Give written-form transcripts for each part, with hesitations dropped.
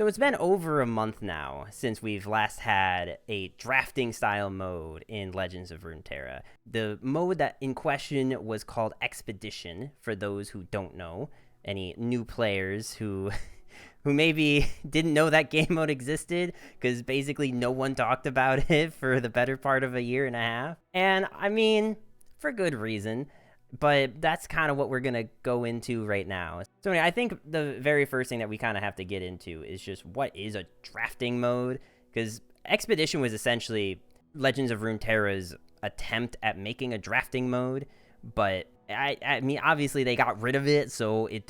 So it's been over a month now since we've last had a drafting style mode in Legends of Runeterra. The mode that in question was called Expedition, for those who don't know, any new players who maybe didn't know that game mode existed, because basically no one talked about it for the better part of a year and a half. And I mean, for good reason. But that's kind of what we're going to go into right now. So anyway, I think the very first thing that we kind of have to get into is just what is a drafting mode? Because Expedition was essentially Legends of Runeterra's attempt at making a drafting mode. But I mean, obviously they got rid of it, so it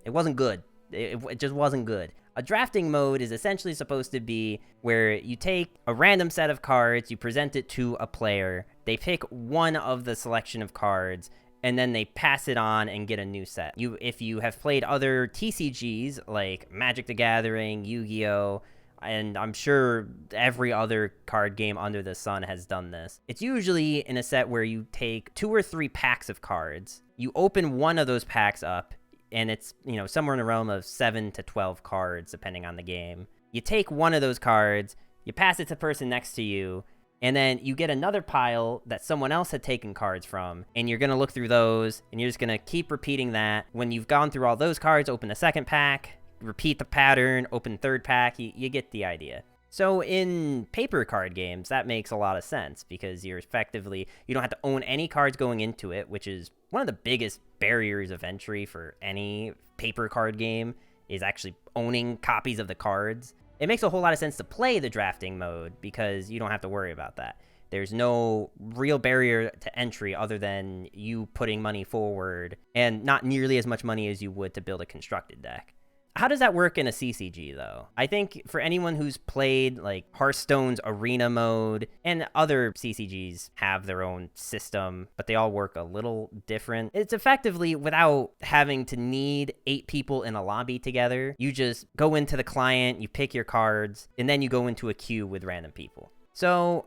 wasn't good. It just wasn't good. A drafting mode is essentially supposed to be where you take a random set of cards, you present it to a player, they pick one of the selection of cards, and then they pass it on and get a new set. If you have played other TCGs like Magic the Gathering, Yu-Gi-Oh!, and I'm sure every other card game under the sun has done this, it's usually in a set where you take 2 or 3 packs of cards, you open one of those packs up, and it's, somewhere in the realm of 7 to 12 cards, depending on the game. You take one of those cards, you pass it to the person next to you, and then you get another pile that someone else had taken cards from, and you're going to look through those, and you're just going to keep repeating that. When you've gone through all those cards, open the second pack, repeat the pattern, open third pack, you get the idea. So in paper card games, that makes a lot of sense, because you don't have to own any cards going into it, which is one of the biggest barriers of entry for any paper card game, is actually owning copies of the cards. It makes a whole lot of sense to play the drafting mode because you don't have to worry about that. There's no real barrier to entry other than you putting money forward, and not nearly as much money as you would to build a constructed deck. How does that work in a CCG, though? I think for anyone who's played, like, Hearthstone's Arena mode, and other CCGs have their own system, but they all work a little different. It's effectively, without having to need 8 people in a lobby together, you just go into the client, you pick your cards, and then you go into a queue with random people. So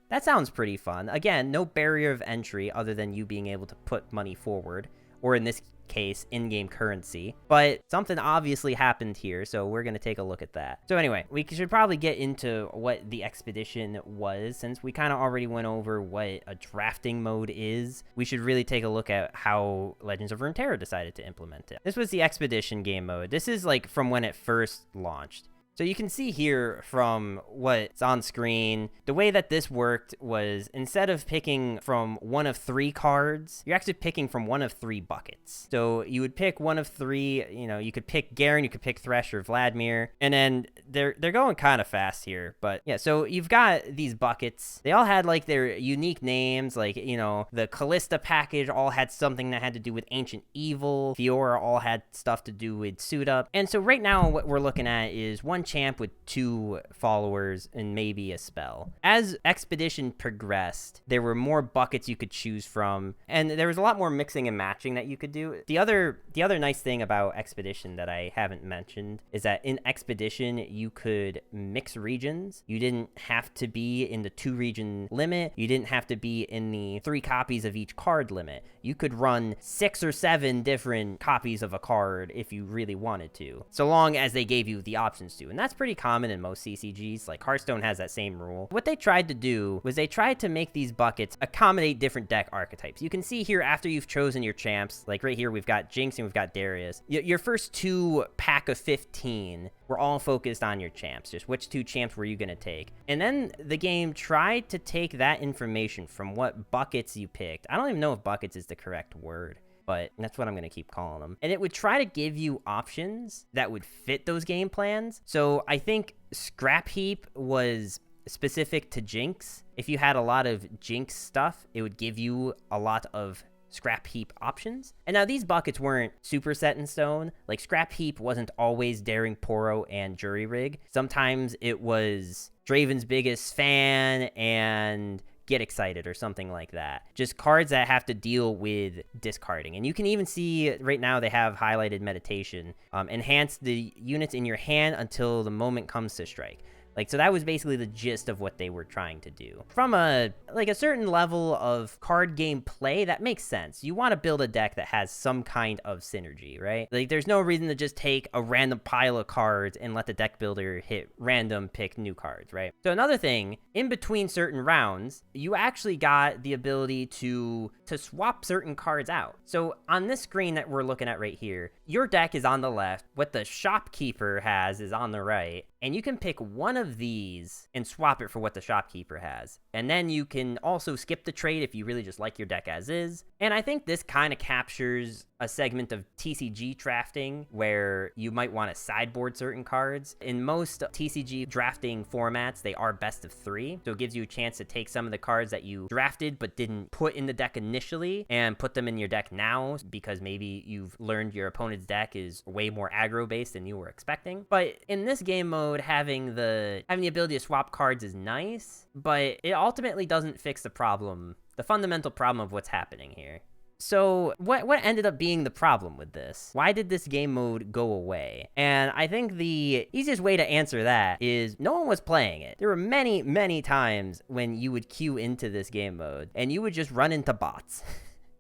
that sounds pretty fun. Again, no barrier of entry other than you being able to put money forward, or in this case, in-game currency. But something obviously happened here, so we're going to take a look at that. So anyway, we should probably get into what the Expedition was, since we kind of already went over what a drafting mode is. We should really take a look at how Legends of Runeterra decided to implement it. This was the Expedition game mode. This is like from when it first launched. So you can see here from what's on screen, the way that this worked was, instead of picking from one of 3 cards, you're actually picking from one of 3 buckets. So you would pick one of 3, you could pick Garen, you could pick Thresh or Vladimir, and then they're going kind of fast here. But yeah, so you've got these buckets. They all had like their unique names, like, the Callista package all had something that had to do with Ancient Evil. Fiora all had stuff to do with Suit Up. And so right now what we're looking at is one champ with 2 followers and maybe a spell. As Expedition progressed, there were more buckets you could choose from, and there was a lot more mixing and matching that you could do. The other nice thing about Expedition that I haven't mentioned is that in Expedition you could mix regions. You didn't have to be in the 2 region limit. You didn't have to be in the 3 copies of each card limit. You could run 6 or 7 different copies of a card if you really wanted to, so long as they gave you the options to. And that's pretty common in most CCGs. Like Hearthstone has that same rule. What they tried to do was they tried to make these buckets accommodate different deck archetypes. You can see here, after you've chosen your champs, like right here, we've got Jinx and we've got Darius. Your first 2 pack of 15 were all focused on your champs, just which 2 champs were you going to take. And then the game tried to take that information from what buckets you picked. I don't even know if buckets is the correct word, but that's what I'm going to keep calling them. And it would try to give you options that would fit those game plans. So I think Scrap Heap was specific to Jinx. If you had a lot of Jinx stuff, it would give you a lot of Scrap Heap options. And now these buckets weren't super set in stone. Like Scrap Heap wasn't always Daring Poro and Jury Rig. Sometimes it was Draven's Biggest Fan and Get Excited or something like that. Just cards that have to deal with discarding. And you can even see right now they have highlighted Meditation. Enhance the units in your hand until the moment comes to strike. Like, so that was basically the gist of what they were trying to do. From a certain level of card game play, that makes sense. You want to build a deck that has some kind of synergy, right? Like, there's no reason to just take a random pile of cards and let the deck builder hit random pick new cards, right? So another thing, in between certain rounds, you actually got the ability to swap certain cards out. So on this screen that we're looking at right here, your deck is on the left, what the shopkeeper has is on the right, and you can pick one of these and swap it for what the shopkeeper has. And then you can also skip the trade if you really just like your deck as is. And I think this kind of captures a segment of TCG drafting where you might want to sideboard certain cards. In most TCG drafting formats, they are best of 3. So it gives you a chance to take some of the cards that you drafted but didn't put in the deck initially and put them in your deck now because maybe you've learned your opponent's deck is way more aggro based than you were expecting. But in this game mode, having the ability to swap cards is nice, but it ultimately doesn't fix the fundamental problem of what's happening here. So what ended up being the problem with this? Why did this game mode go away? And I think the easiest way to answer that is no one was playing it. There were many, many times when you would queue into this game mode and you would just run into bots.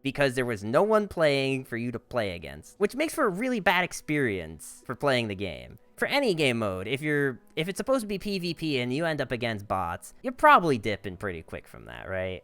Because there was no one playing for you to play against, which makes for a really bad experience for playing the game. For any game mode, if it's supposed to be PvP and you end up against bots, you're probably dipping pretty quick from that, right?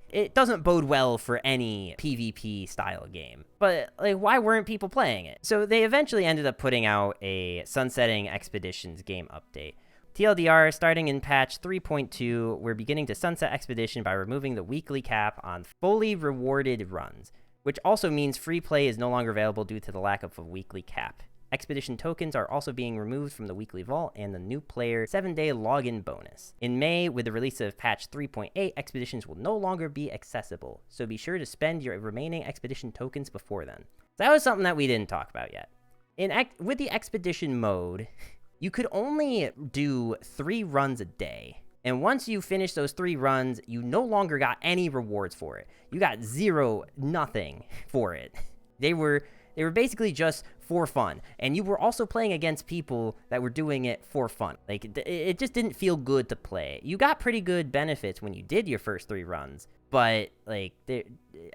It doesn't bode well for any PvP style game. But like, why weren't people playing it? So they eventually ended up putting out a Sunsetting Expeditions game update. TLDR, starting in patch 3.2, we're beginning to sunset Expedition by removing the weekly cap on fully rewarded runs, which also means free play is no longer available due to the lack of a weekly cap. Expedition tokens are also being removed from the weekly vault and the new player 7-day login bonus. In May, with the release of patch 3.8, Expeditions will no longer be accessible, so be sure to spend your remaining Expedition tokens before then. So that was something that we didn't talk about yet. With the Expedition mode, you could only do 3 runs a day. And once you finish those 3 runs, you no longer got any rewards for it. You got nothing for it. They were basically just for fun. And you were also playing against people that were doing it for fun. Like, it just didn't feel good to play. You got pretty good benefits when you did your first 3 runs. But, like,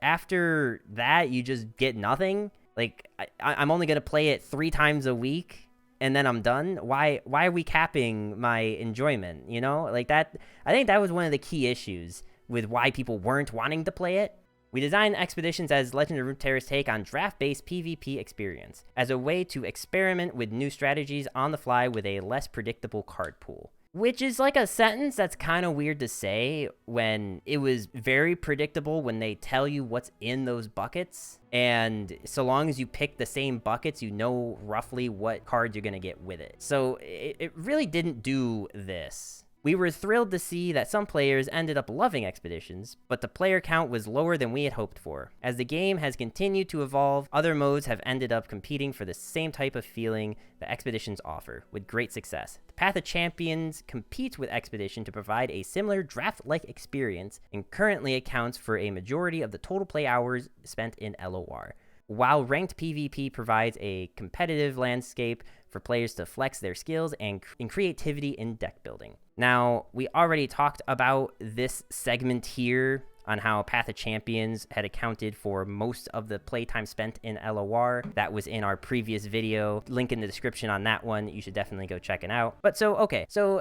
after that, you just get nothing. Like, I'm only going to play it 3 times a week. And then I'm done. Why are we capping my enjoyment? You know, like that. I think that was one of the key issues with why people weren't wanting to play it. We designed Expeditions as Legend of Runeterra's take on draft-based PvP experience, as a way to experiment with new strategies on the fly with a less predictable card pool. Which is like a sentence that's kind of weird to say when it was very predictable when they tell you what's in those buckets. And so long as you pick the same buckets, you know roughly what cards you're going to get with it. So it really didn't do this. We were thrilled to see that some players ended up loving Expeditions, but the player count was lower than we had hoped for. As the game has continued to evolve, other modes have ended up competing for the same type of feeling that Expeditions offer, with great success. The Path of Champions competes with Expedition to provide a similar draft-like experience, and currently accounts for a majority of the total play hours spent in LoR. While ranked PvP provides a competitive landscape for players to flex their skills and creativity in deck building. Now, we already talked about this segment here on how Path of Champions had accounted for most of the playtime spent in LoR. That was in our previous video. Link in the description on that one. You should definitely go check it out. But so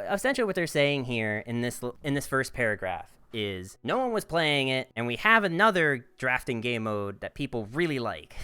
essentially what they're saying here in this first paragraph is no one was playing it, and we have another drafting game mode that people really like.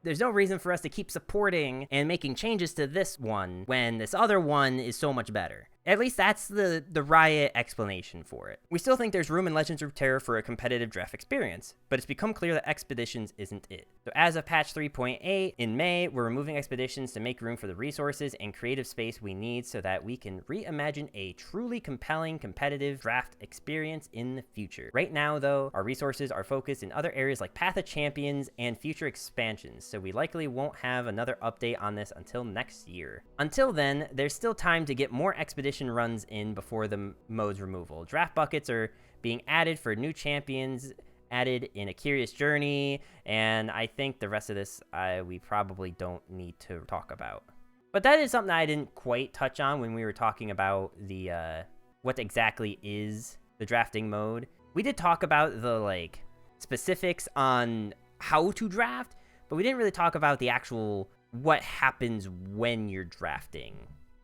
There's no reason for us to keep supporting and making changes to this one when this other one is so much better. At least that's the Riot explanation for it. We still think there's room in Legends of Runeterra for a competitive draft experience, but it's become clear that Expeditions isn't it. So as of patch 3.8 in May, we're removing Expeditions to make room for the resources and creative space we need so that we can reimagine a truly compelling competitive draft experience in the future. Right now, though, our resources are focused in other areas like Path of Champions and future expansions, so we likely won't have another update on this until next year. Until then, there's still time to get more Expedition runs in before the mode's removal. Draft buckets are being added for new champions added in A Curious Journey, and I think the rest of this we probably don't need to talk about. But that is something I didn't quite touch on when we were talking about the what exactly is the drafting mode. We did talk about the like specifics on how to draft, but we didn't really talk about the actual what happens when you're drafting.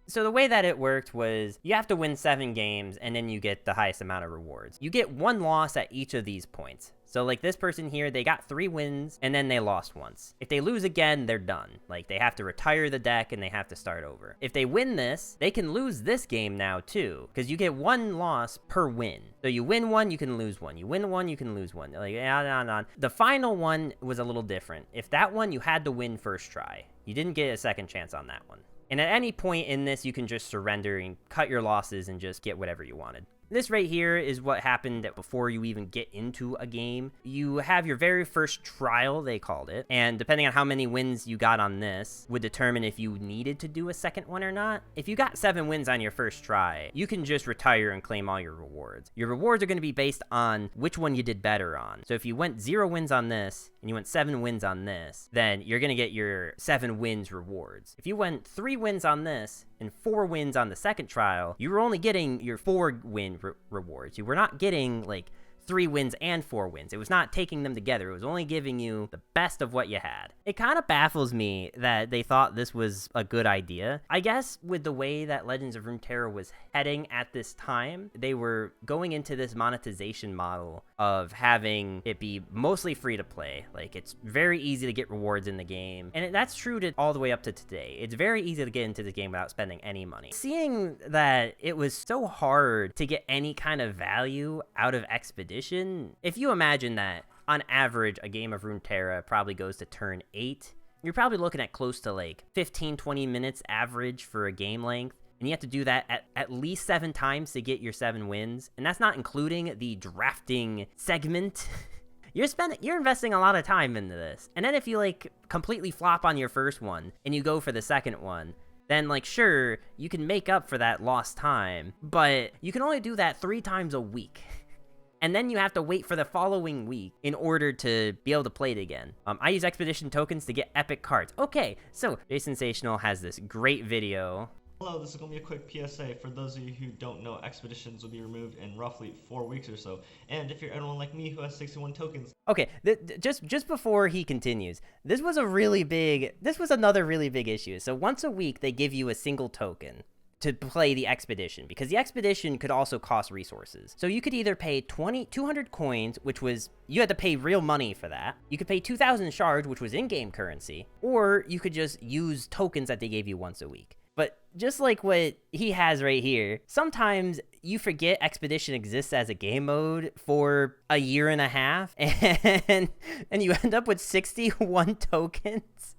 So the way that it worked was you have to win 7 games and then you get the highest amount of rewards. You get 1 loss at each of these points. So like this person here, they got 3 wins and then they lost once. If they lose again, they're done. Like they have to retire the deck and they have to start over. If they win this, they can lose this game now too, because you get 1 loss per win. So you win 1, you can lose 1. You win 1, you can lose 1. Like on. The final one was a little different. If that one, you had to win first try. You didn't get a second chance on that one. And at any point in this, you can just surrender and cut your losses and just get whatever you wanted. This right here is what happened before you even get into a game. You have your very first trial, they called it, and depending on how many wins you got on this would determine if you needed to do a second one or not. If you got 7 wins on your first try, you can just retire and claim all your rewards. Your rewards are going to be based on which one you did better on. So if you went 0 wins on this and you went 7 wins on this, then you're going to get your 7 wins rewards. If you went 3 wins on this and 4 wins on the second trial, you were only getting your 4 win rewards. You were not getting like 3 wins and 4 wins. It was not taking them together. It was only giving you the best of what you had. It kind of baffles me that they thought this was a good idea. I guess with the way that Legends of Runeterra was heading at this time, they were going into this monetization model of having it be mostly free to play. Like it's very easy to get rewards in the game. And that's true to all the way up to today. It's very easy to get into the game without spending any money. Seeing that it was so hard to get any kind of value out of Expedition, if you imagine that on average a game of Runeterra probably goes to turn 8, you're probably looking at close to like 15-20 minutes average for a game length, and you have to do that at least 7 times to get your 7 wins, and that's not including the drafting segment. You're investing a lot of time into this, and then if you like completely flop on your first one and you go for the second one, then like sure, you can make up for that lost time, but you can only do that 3 times a week. And then you have to wait for the following week in order to be able to play it again. I use Expedition tokens to get epic cards. Okay, so Sensational has this great video. Hello, this is going to be a quick PSA. For those of you who don't know, Expeditions will be removed in roughly 4 weeks or so. And if you're anyone like me who has 61 tokens... Okay, just before he continues, this was another really big issue. So once a week, they give you a single token to play the Expedition, because the Expedition could also cost resources. So you could either pay 200 coins, which was, you had to pay real money for that. You could pay 2,000 shards, which was in-game currency, or you could just use tokens that they gave you once a week. But just like what he has right here, sometimes you forget Expedition exists as a game mode for a year and a half, and you end up with 61 tokens.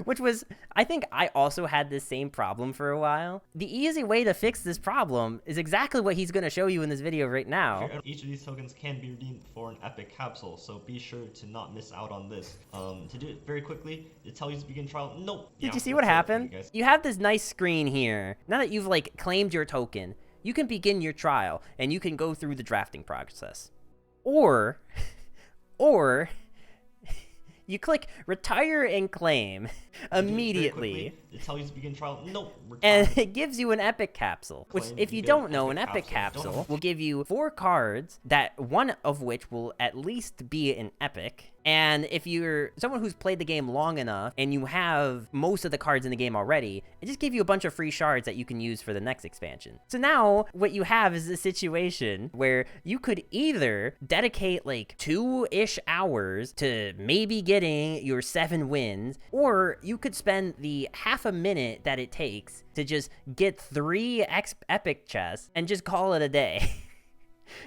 Which was, I think I also had this same problem for a while. The easy way to fix this problem is exactly what he's going to show you in this video right now. Each of these tokens can be redeemed for an epic capsule, so be sure to not miss out on this. To do it very quickly, it tells you to begin trial. Nope. Did you see what happened? You have this nice screen here. Now that you've like claimed your token, you can begin your trial and you can go through the drafting process. Or you click retire and claim immediately. It tells you to begin trial. Nope. And it gives you an epic capsule, which if you don't know, an epic capsule will give you 4 cards, that one of which will at least be an epic. And if you're someone who's played the game long enough and you have most of the cards in the game already, it just gives you a bunch of free shards that you can use for the next expansion. So now what you have is a situation where you could either dedicate like 2-ish hours to maybe getting your 7 wins, or you could spend the half a minute that it takes to just get 3 epic chests and just call it a day.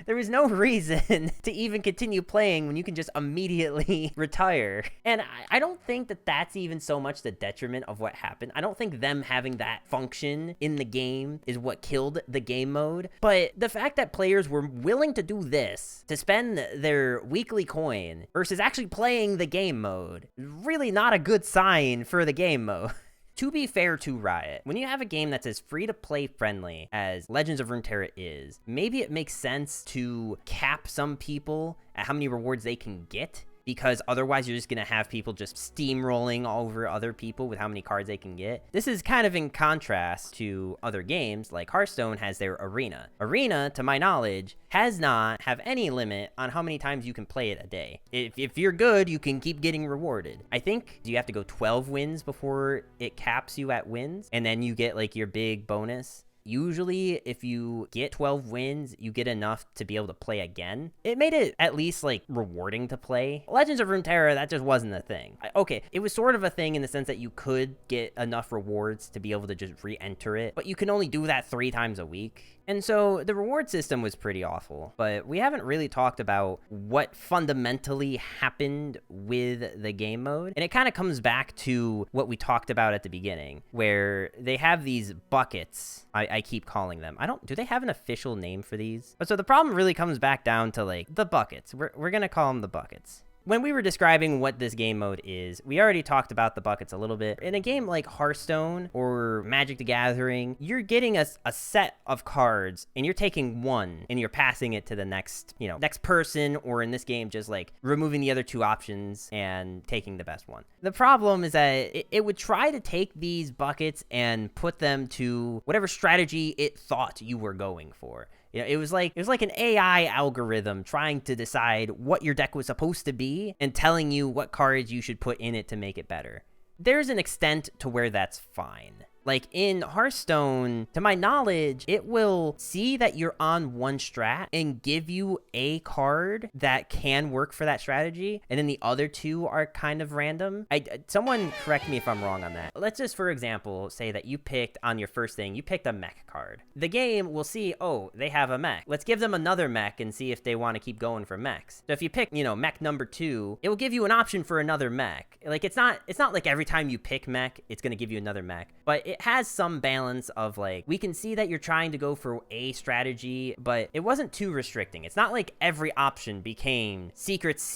There is no reason to even continue playing when you can just immediately retire. And I don't think that that's even so much the detriment of what happened. I don't think them having that function in the game is what killed the game mode. But the fact that players were willing to do this, to spend their weekly coin versus actually playing the game mode, is really not a good sign for the game mode. To be fair to Riot, when you have a game that's as free-to-play friendly as Legends of Runeterra is, maybe it makes sense to cap some people at how many rewards they can get because otherwise you're just going to have people just steamrolling over other people with how many cards they can get. This is kind of in contrast to other games, like Hearthstone has their arena. Arena, to my knowledge, has not have any limit on how many times you can play it a day. If you're good, you can keep getting rewarded. I think you have to go 12 wins before it caps you at wins, and then you get like your big bonus. Usually, if you get 12 wins, you get enough to be able to play again. It made it at least, like, rewarding to play. Legends of Runeterra, that just wasn't a thing. Okay, it was sort of a thing in the sense that you could get enough rewards to be able to just re-enter it, but you can only do that 3 times a week. And so the reward system was pretty awful, but we haven't really talked about what fundamentally happened with the game mode. And it kind of comes back to what we talked about at the beginning, where they have these buckets. I keep calling them. Do they have an official name for these? But so the problem really comes back down to like the buckets. We're going to call them the buckets. When we were describing what this game mode is, we already talked about the buckets a little bit. In a game like Hearthstone or Magic the Gathering, you're getting a set of cards and you're taking one and you're passing it to the next person, or in this game, just like removing the other 2 options and taking the best one. The problem is that it would try to take these buckets and put them to whatever strategy it thought you were going for. You know, it was like an AI algorithm trying to decide what your deck was supposed to be and telling you what cards you should put in it to make it better. There's an extent to where that's fine. Like in Hearthstone, to my knowledge, it will see that you're on one strat and give you a card that can work for that strategy, and then the other 2 are kind of random. Someone correct me if I'm wrong on that. Let's just, for example, say that you picked on your first thing, you picked a mech card. The game will see, oh, they have a mech. Let's give them another mech and see if they want to keep going for mechs. So if you pick, mech number 2, it will give you an option for another mech. Like it's not like every time you pick mech, it's going to give you another mech, but it has some balance of like, we can see that you're trying to go for a strategy, but it wasn't too restricting. It's not like every option became secrets.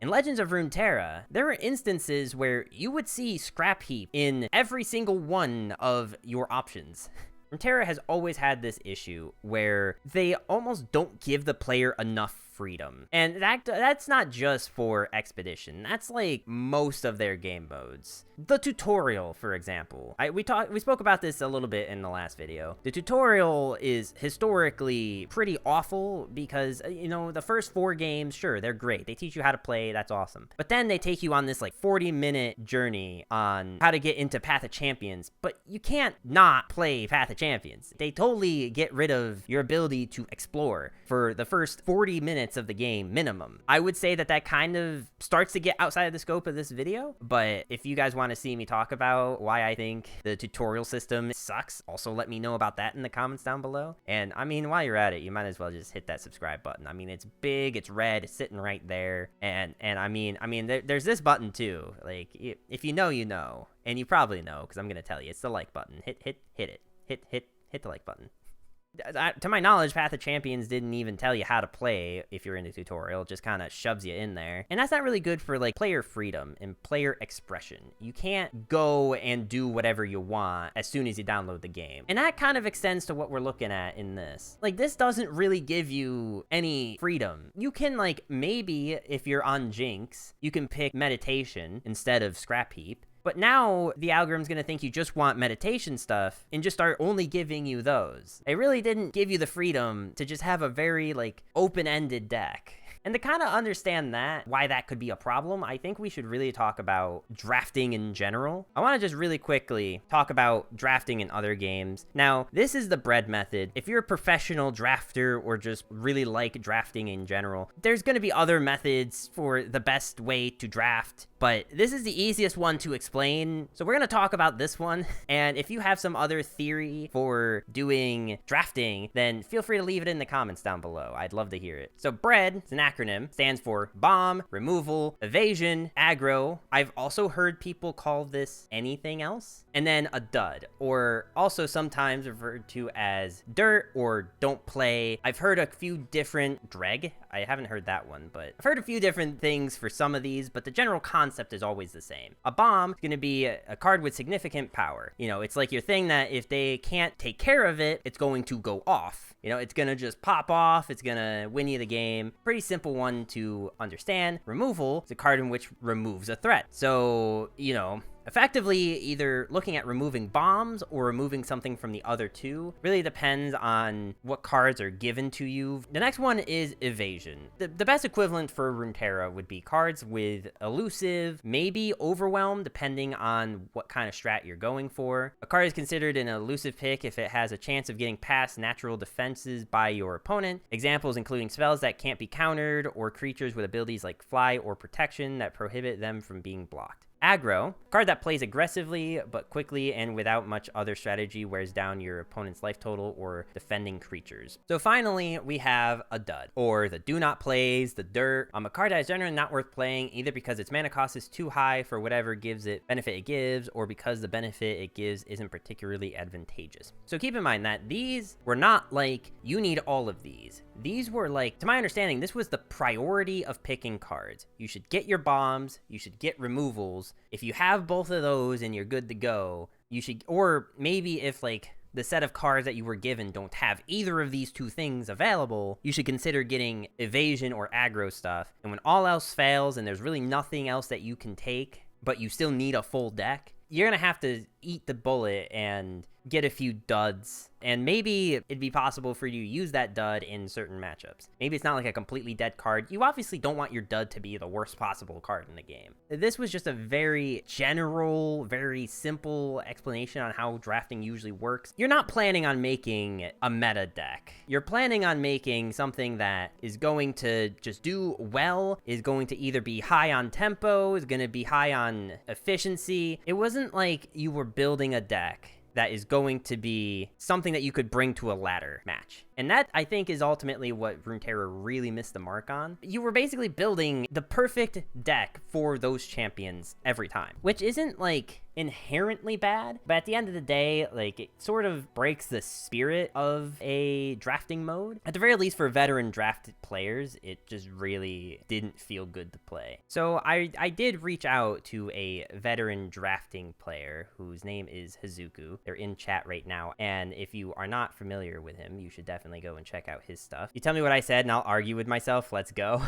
In Legends of Runeterra, there were instances where you would see scrap heap in every single one of your options. Runeterra has always had this issue where they almost don't give the player enough freedom. And that's not just for Expedition. That's like most of their game modes. The tutorial, for example. We spoke about this a little bit in the last video. The tutorial is historically pretty awful because, the first 4 games, sure, they're great. They teach you how to play. That's awesome. But then they take you on this like 40-minute journey on how to get into Path of Champions. But you can't not play Path of Champions. They totally get rid of your ability to explore for the first 40 minutes of the game minimum. I would say that kind of starts to get outside of the scope of this video, but if you guys want to see me talk about why I think the tutorial system sucks, also let me know about that in the comments down below. And I mean, while you're at it, you might as well just hit that subscribe button. I mean, it's big, it's red, it's sitting right there. And I mean, there's this button too. Like, if you know, you know, and you probably know, because I'm gonna tell you, it's the like button. Hit it. Hit the like button. To my knowledge, Path of Champions didn't even tell you how to play if you're in the tutorial. It just kind of shoves you in there. And that's not really good for like player freedom and player expression. You can't go and do whatever you want as soon as you download the game. And that kind of extends to what we're looking at in this. Like, this doesn't really give you any freedom. You can, like, maybe if you're on Jinx, you can pick meditation instead of scrap heap. But now the algorithm's going to think you just want meditation stuff and just start only giving you those. They really didn't give you the freedom to just have a very, like, open-ended deck. And to kind of understand why that could be a problem, I think we should really talk about drafting in general. I want to just really quickly talk about drafting in other games. Now, this is the bread method. If you're a professional drafter or just really like drafting in general, there's going to be other methods for the best way to draft, but this is the easiest one to explain. So we're going to talk about this one. And if you have some other theory for doing drafting, then feel free to leave it in the comments down below. I'd love to hear it. So bread is an acronym, stands for bomb, removal, evasion, aggro. I've also heard people call this anything else. And then a dud, or also sometimes referred to as dirt or don't play. I've heard a few different dreg. I haven't heard that one, but I've heard a few different things for some of these, but the general concept concept is always the same. A bomb is going to be a card with significant power. You know, it's like your thing that if they can't take care of it, it's going to go off. You know, it's going to just pop off. It's going to win you the game. Pretty simple one to understand. Removal is a card in which removes a threat. So, you know, effectively either looking at removing bombs or removing something from the other two really depends on what cards are given to you. The next one is evasion. The best equivalent for Runeterra would be cards with elusive, maybe overwhelm, depending on what kind of strat you're going for. A card is considered an elusive pick if it has a chance of getting past natural defenses by your opponent. Examples including spells that can't be countered or creatures with abilities like fly or protection that prohibit them from being blocked. Aggro, card that plays aggressively but quickly and without much other strategy wears down your opponent's life total or defending creatures. So finally, we have a dud, or the do not plays, the dirt. A card that is generally not worth playing either because its mana cost is too high for whatever benefit it gives, or because the benefit it gives isn't particularly advantageous. So keep in mind that these were not like, you need all of these. These were like, to my understanding, this was the priority of picking cards. You should get your bombs, you should get removals. If you have both of those and you're good to go, you should, or maybe if like the set of cards that you were given don't have either of these two things available, you should consider getting evasion or aggro stuff. And when all else fails and there's really nothing else that you can take, but you still need a full deck, you're going to have to eat the bullet and get a few duds. And maybe it'd be possible for you to use that dud in certain matchups. Maybe it's not like a completely dead card. You obviously don't want your dud to be the worst possible card in the game. This was just a very general, very simple explanation on how drafting usually works. You're not planning on making a meta deck. You're planning on making something that is going to just do well, is going to either be high on tempo, is going to be high on efficiency. It wasn't like you were building a deck that is going to be something that you could bring to a ladder match. And that, I think, is ultimately what Runeterra really missed the mark on. You were basically building the perfect deck for those champions every time, which isn't, like, inherently bad, but at the end of the day, like, it sort of breaks the spirit of a drafting mode. At the very least, for veteran drafted players, it just really didn't feel good to play. So I did reach out to a veteran drafting player whose name is Hazuku. They're in chat right now, and if you are not familiar with him, you should definitely go and check out his stuff. You tell me what I said, and I'll argue with myself. Let's go.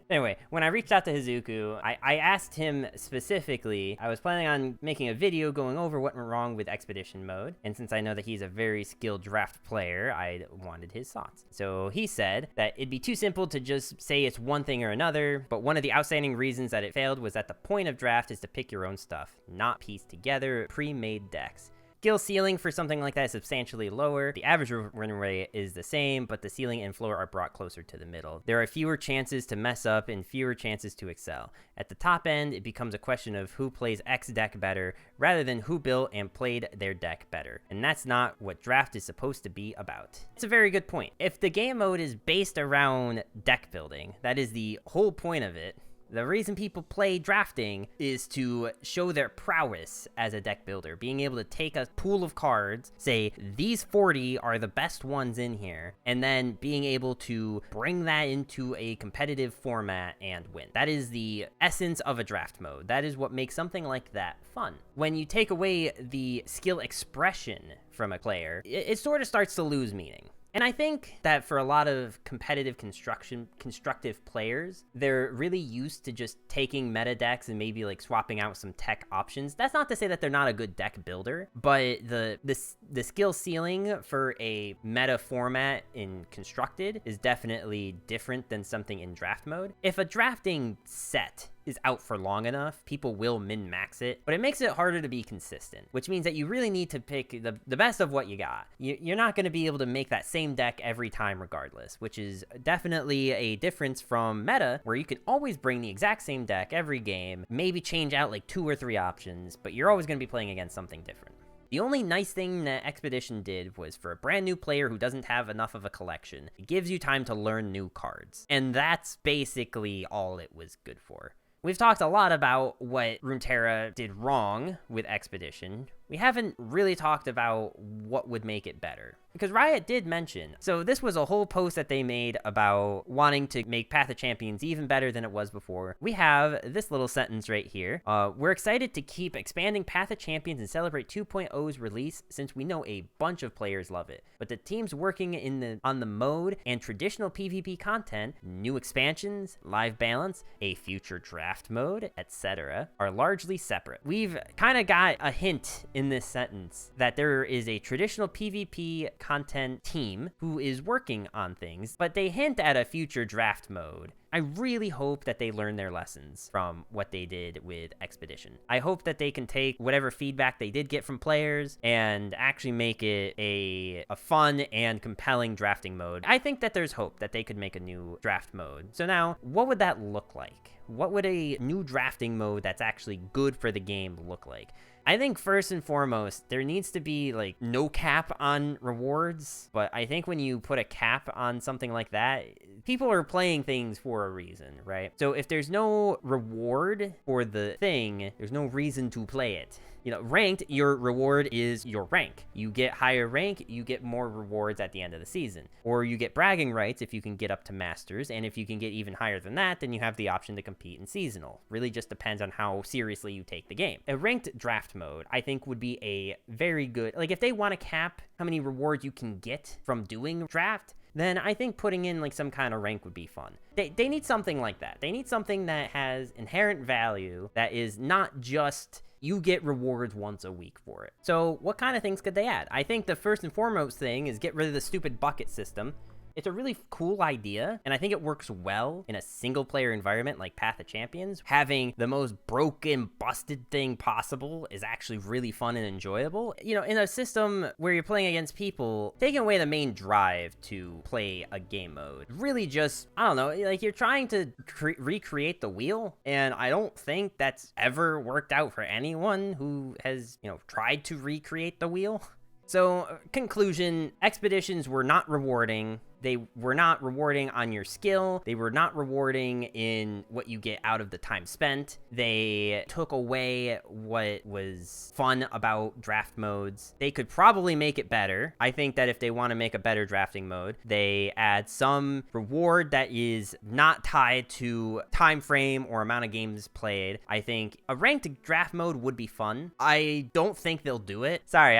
Anyway, when I reached out to Hazuku, I asked him specifically, I was planning on making a video going over what went wrong with Expedition mode, and since I know that he's a very skilled draft player, I wanted his thoughts. So he said that it'd be too simple to just say it's one thing or another, but one of the outstanding reasons that it failed was that the point of draft is to pick your own stuff, not piece together pre-made decks. Skill ceiling for something like that is substantially lower. The average win rate is the same, but the ceiling and floor are brought closer to the middle. There are fewer chances to mess up and fewer chances to excel. At the top end, it becomes a question of who plays X deck better rather than who built and played their deck better. And that's not what draft is supposed to be about. It's a very good point. If the game mode is based around deck building, that is the whole point of it. The reason people play drafting is to show their prowess as a deck builder, being able to take a pool of cards, say these 40 are the best ones in here, and then being able to bring that into a competitive format and win. That is the essence of a draft mode. That is what makes something like that fun. When you take away the skill expression from a player, it sort of starts to lose meaning. And I think that for a lot of competitive constructive players, they're really used to just taking meta decks and maybe like swapping out some tech options. That's not to say that they're not a good deck builder, but the skill ceiling for a meta format in constructed is definitely different than something in draft mode. If a drafting set is out for long enough, people will min-max it, but it makes it harder to be consistent, which means that you really need to pick the best of what you got. You're not going to be able to make that same deck every time regardless, which is definitely a difference from meta, where you can always bring the exact same deck every game, maybe change out like 2 or 3 options, but you're always going to be playing against something different. The only nice thing that Expedition did was for a brand new player who doesn't have enough of a collection, it gives you time to learn new cards. And that's basically all it was good for. We've talked a lot about what Runeterra did wrong with Expedition. We haven't really talked about what would make it better. Because Riot did mention, so this was a whole post that they made about wanting to make Path of Champions even better than it was before. We have this little sentence right here. We're excited to keep expanding Path of Champions and celebrate 2.0's release since we know a bunch of players love it. But the teams working on the mode and traditional PvP content, new expansions, live balance, a future draft mode, etc., are largely separate. We've kind of got a hint in this sentence that there is a traditional PvP content team who is working on things, but they hint at a future draft mode. I really hope that they learn their lessons from what they did with Expedition. I hope that they can take whatever feedback they did get from players and actually make it a fun and compelling drafting mode. I think that there's hope that they could make a new draft mode. So now, what would that look like? What would a new drafting mode that's actually good for the game look like? I think first and foremost, there needs to be like no cap on rewards, but I think when you put a cap on something like that, people are playing things for a reason, right? So if there's no reward for the thing, there's no reason to play it. You know, ranked, your reward is your rank. You get higher rank, you get more rewards at the end of the season. Or you get bragging rights if you can get up to Masters, and if you can get even higher than that, then you have the option to compete in Seasonal. Really just depends on how seriously you take the game. A ranked draft mode, I think, would be a very good... Like, if they want to cap how many rewards you can get from doing draft, then I think putting in like some kind of rank would be fun. They need something like that. They need something that has inherent value, that is not just... you get rewards once a week for it. So what kind of things could they add? I think the first and foremost thing is get rid of the stupid bucket system. It's a really cool idea, and I think it works well in a single-player environment like Path of Champions. Having the most broken, busted thing possible is actually really fun and enjoyable. You know, in a system where you're playing against people, taking away the main drive to play a game mode. Really just, I don't know, like you're trying to recreate the wheel, and I don't think that's ever worked out for anyone who has, you know, tried to recreate the wheel. So, conclusion, expeditions were not rewarding. They were not rewarding on your skill. They were not rewarding in what you get out of the time spent. They took away what was fun about draft modes. They could probably make it better. I think that if they want to make a better drafting mode, they add some reward that is not tied to time frame or amount of games played. I think a ranked draft mode would be fun. I don't think they'll do it. Sorry,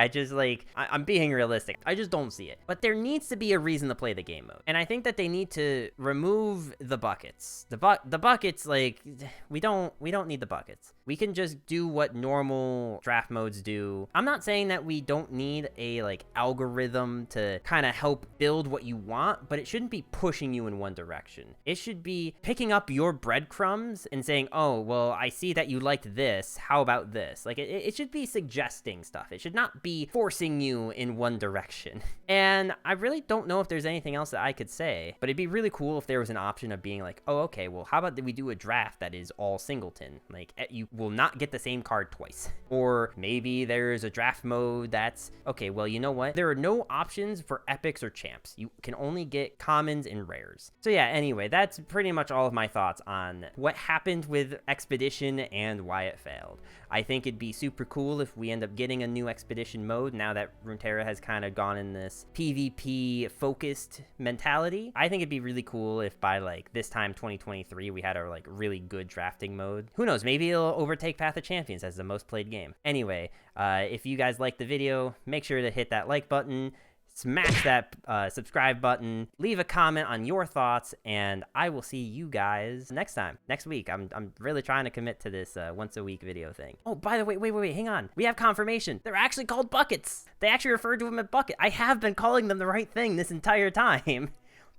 I'm being realistic. I just don't see it. But there needs to be a reason to play the game mode. And I think that they need to remove the buckets. The buckets, like, we don't need the buckets. We can just do what normal draft modes do. I'm not saying that we don't need a, like, algorithm to kind of help build what you want, but it shouldn't be pushing you in one direction. It should be picking up your breadcrumbs and saying, oh, well, I see that you liked this. How about this? Like, it should be suggesting stuff. It should not be forcing you in one direction. And I really don't know if there's anything else that I could say, but it'd be really cool if there was an option of being like, oh, okay, well, how about we do a draft that is all singleton? Like, you will not get the same card twice. Or maybe there's a draft mode that's, okay, well, you know what? There are no options for epics or champs. You can only get commons and rares. So yeah, anyway, that's pretty much all of my thoughts on what happened with Expedition and why it failed. I think it'd be super cool if we end up getting a new Expedition mode now that Runeterra has kind of gone in this PvP focused mentality. I think it'd be really cool if by like this time 2023 we had a like really good drafting mode. Who knows, maybe it'll overtake Path of Champions as the most played game. Anyway, if you guys liked the video, make sure to hit that like button, smash that subscribe button, leave a comment on your thoughts, and I will see you guys next week. I'm really trying to commit to this once a week video thing. Oh, by the way, wait, hang on. We have confirmation. They're actually called buckets. They actually referred to them as bucket. I have been calling them the right thing this entire time.